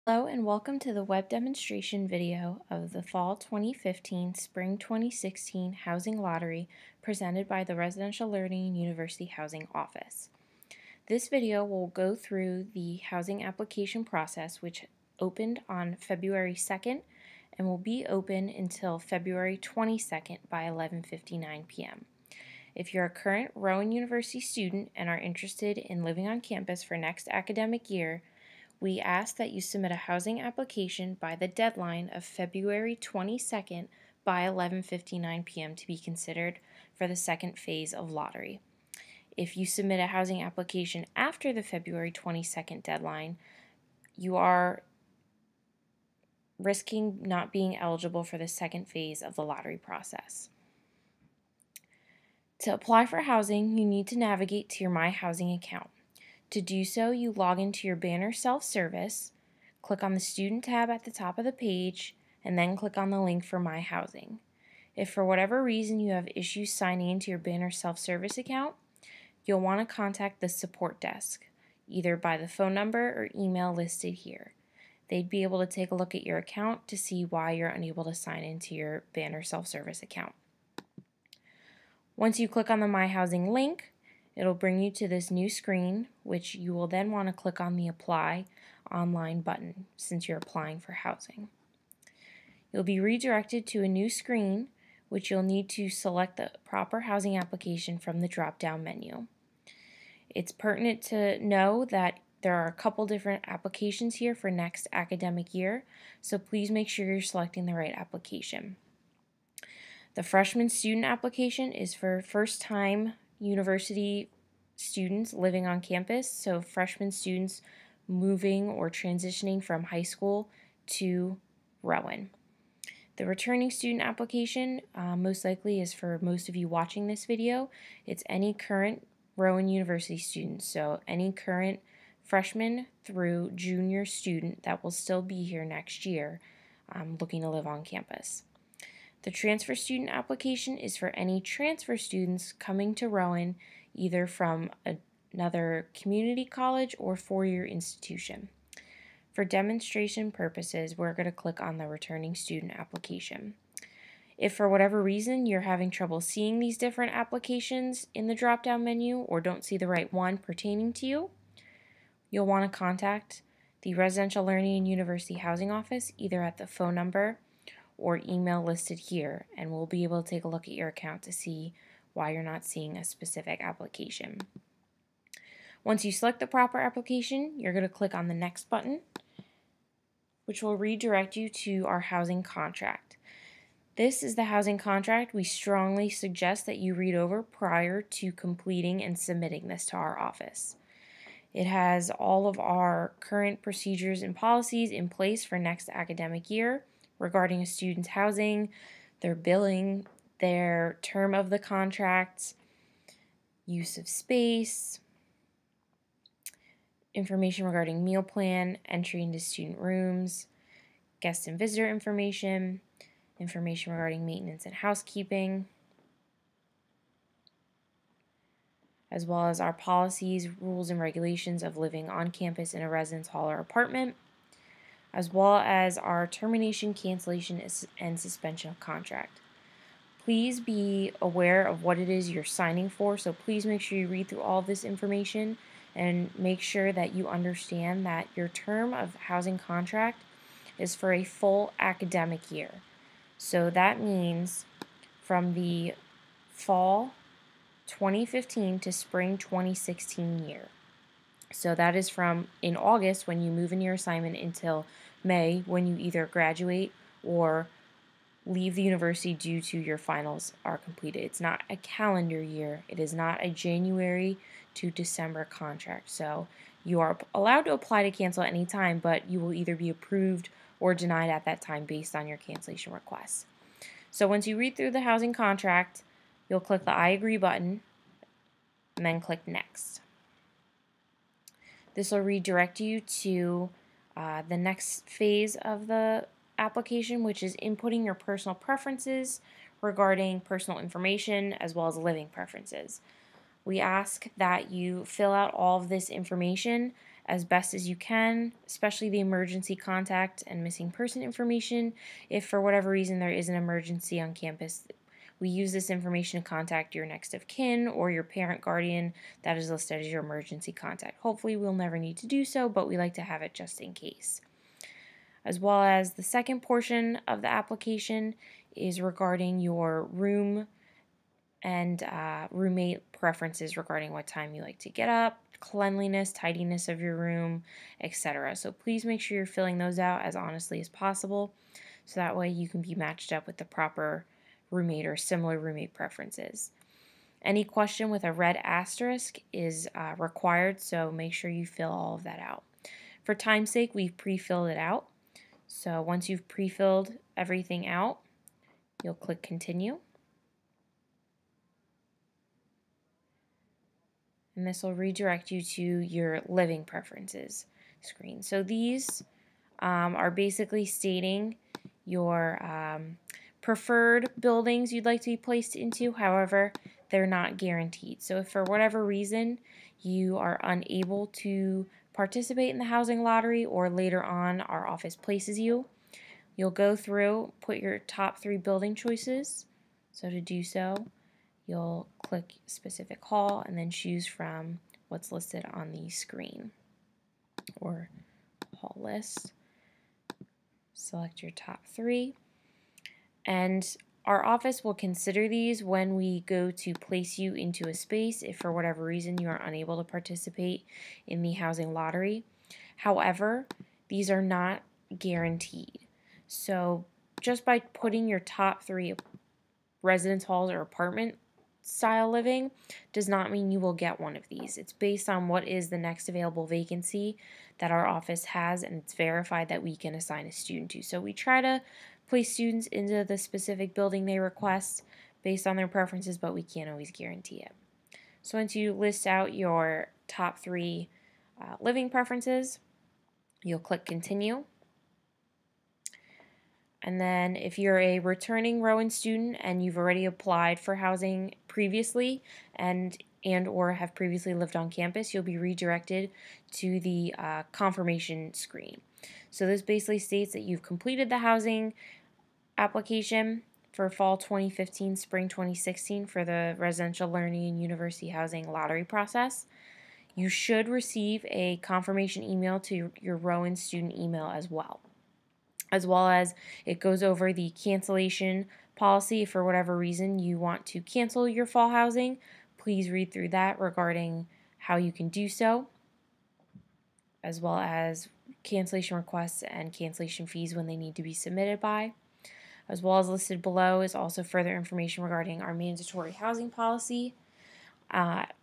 Hello and welcome to the web demonstration video of the Fall 2015 Spring 2016 Housing Lottery presented by the Residential Learning and University Housing Office. This video will go through the housing application process, which opened on February 2nd and will be open until February 22nd by 11:59 p.m. If you're a current Rowan University student and are interested in living on campus for next academic year, we ask that you submit a housing application by the deadline of February 22nd by 11:59 p.m. to be considered for the second phase of lottery. If you submit a housing application after the February 22nd deadline, you are risking not being eligible for the second phase of the lottery process. To apply for housing, you need to navigate to your My Housing account. To do so, you log into your Banner self-service, click on the Student tab at the top of the page, and then click on the link for My Housing. If for whatever reason you have issues signing into your Banner self-service account, you'll want to contact the support desk, either by the phone number or email listed here. They'd be able to take a look at your account to see why you're unable to sign into your Banner self-service account. Once you click on the My Housing link, it'll bring you to this new screen, which you will then want to click on the Apply Online button since you're applying for housing. You'll be redirected to a new screen, which you'll need to select the proper housing application from the drop-down menu. It's pertinent to know that there are a couple different applications here for next academic year, so please make sure you're selecting the right application. The freshman student application is for first-time university students living on campus, so freshman students moving or transitioning from high school to Rowan. The returning student application most likely is for most of you watching this video. It's any current Rowan University student, so any current freshman through junior student that will still be here next year looking to live on campus. The transfer student application is for any transfer students coming to Rowan either from another community college or four-year institution. For demonstration purposes, we're going to click on the returning student application. If for whatever reason you're having trouble seeing these different applications in the drop-down menu or don't see the right one pertaining to you, you'll want to contact the Residential Learning and University Housing Office either at the phone number or email listed here, and we'll be able to take a look at your account to see why you're not seeing a specific application. Once you select the proper application, you're going to click on the Next button, which will redirect you to our housing contract. This is the housing contract we strongly suggest that you read over prior to completing and submitting this to our office. It has all of our current procedures and policies in place for next academic year regarding a student's housing, their billing, their term of the contract, use of space, information regarding meal plan, entry into student rooms, guest and visitor information, information regarding maintenance and housekeeping, as well as our policies, rules, and regulations of living on campus in a residence hall or apartment, as well as our termination, cancellation, and suspension of contract. Please be aware of what it is you're signing for, so please make sure you read through all of this information and make sure that you understand that your term of housing contract is for a full academic year. So that means from the fall 2015 to spring 2016 year. So that is from in August when you move in your assignment until May when you either graduate or leave the university due to your finals are completed. It's not a calendar year. It is not a January to December contract. So you are allowed to apply to cancel at any time, but you will either be approved or denied at that time based on your cancellation request. So once you read through the housing contract, you'll click the I agree button and then click Next. This will redirect you to the next phase of the application, which is inputting your personal preferences regarding personal information as well as living preferences. We ask that you fill out all of this information as best as you can, especially the emergency contact and missing person information. If for whatever reason there is an emergency on campus, we use this information to contact your next of kin or your parent guardian that is listed as your emergency contact. Hopefully we'll never need to do so, but we like to have it just in case. As well as the second portion of the application is regarding your room and roommate preferences regarding what time you like to get up, cleanliness, tidiness of your room, etc. So please make sure you're filling those out as honestly as possible, so that way you can be matched up with the proper roommate or similar roommate preferences. Any question with a red asterisk is required, so make sure you fill all of that out. For time's sake, we've pre-filled it out. So once you've pre-filled everything out, you'll click continue. And this will redirect you to your living preferences screen. So these are basically stating your preferred buildings you'd like to be placed into. However, they're not guaranteed. So if for whatever reason you are unable to participate in the housing lottery, or later on our office places you, you'll go through, put your top 3 building choices. So to do so, you'll click specific hall and then choose from what's listed on the screen or hall list. Select your top 3, and our office will consider these when we go to place you into a space if for whatever reason you are unable to participate in the housing lottery. However, these are not guaranteed. So just by putting your top 3 residence halls or apartment style living does not mean you will get one of these. It's based on what is the next available vacancy that our office has, and it's verified that we can assign a student to. So we try to place students into the specific building they request based on their preferences, but we can't always guarantee it. So once you list out your top 3 living preferences, you'll click continue. And then if you're a returning Rowan student and you've already applied for housing previously and or have previously lived on campus, you'll be redirected to the confirmation screen. So this basically states that you've completed the housing application for fall 2015, spring 2016 for the Residential Learning and University Housing Lottery process. You should receive a confirmation email to your Rowan student email as well as it goes over the cancellation policy. If for whatever reason you want to cancel your fall housing, please read through that regarding how you can do so, as well as cancellation requests and cancellation fees when they need to be submitted by. As well as listed below is also further information regarding our mandatory housing policy,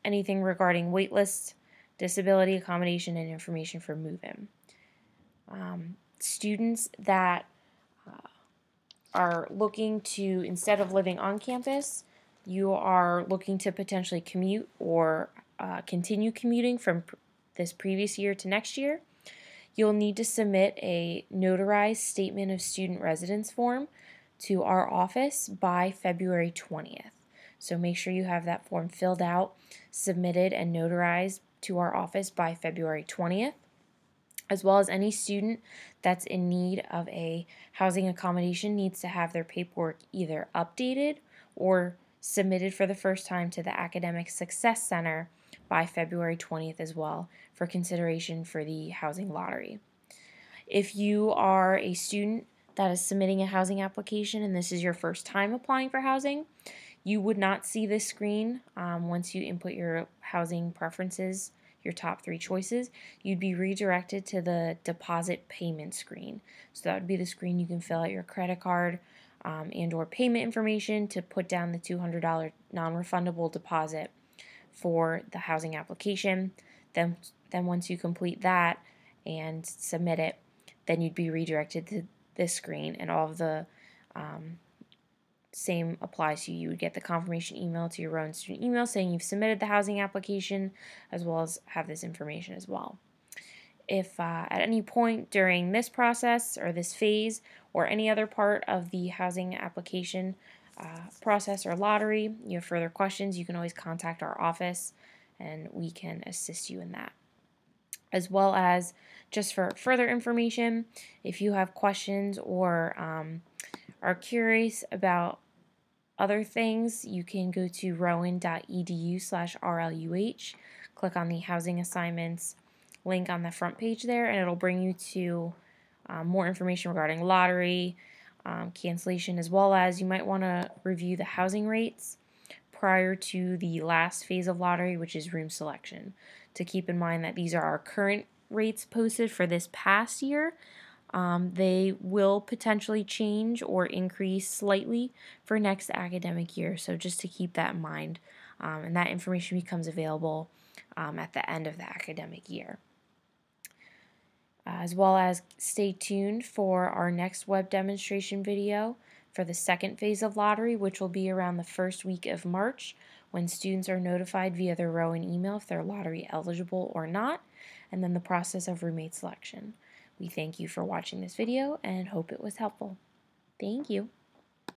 anything regarding wait lists, disability accommodation, and information for move-in. Students that are looking to, instead of living on campus, you are looking to potentially commute or continue commuting from this previous year to next year, you'll need to submit a notarized statement of student residence form to our office by February 20th. So make sure you have that form filled out, submitted, and notarized to our office by February 20th. As well as any student that's in need of a housing accommodation needs to have their paperwork either updated or submitted for the first time to the Academic Success Center by February 20th as well for consideration for the housing lottery. If you are a student that is submitting a housing application and this is your first time applying for housing, you would not see this screen once you input your housing preferences, your top 3 choices. You'd be redirected to the deposit payment screen. So that would be the screen you can fill out your credit card and or payment information to put down the $200 non-refundable deposit for the housing application. Then once you complete that and submit it, then you'd be redirected to this screen, and all of the same applies to you. You would get the confirmation email to your own student email saying you've submitted the housing application, as well as have this information as well. If at any point during this process or this phase or any other part of the housing application process or lottery you have further questions, you can always contact our office and we can assist you in that. as well as just for further information, if you have questions or are curious about other things, you can go to rowan.edu/RLUH, click on the housing assignments link on the front page there, and it'll bring you to more information regarding lottery, cancellation, as well as you might want to review the housing rates prior to the last phase of lottery, which is room selection. To keep in mind that these are our current rates posted for this past year. They will potentially change or increase slightly for next academic year, so just to keep that in mind. And that information becomes available at the end of the academic year. As well as stay tuned for our next web demonstration video for the second phase of lottery, which will be around the first week of March, when students are notified via their Rowan email if they're lottery eligible or not, and then the process of roommate selection. We thank you for watching this video and hope it was helpful. Thank you.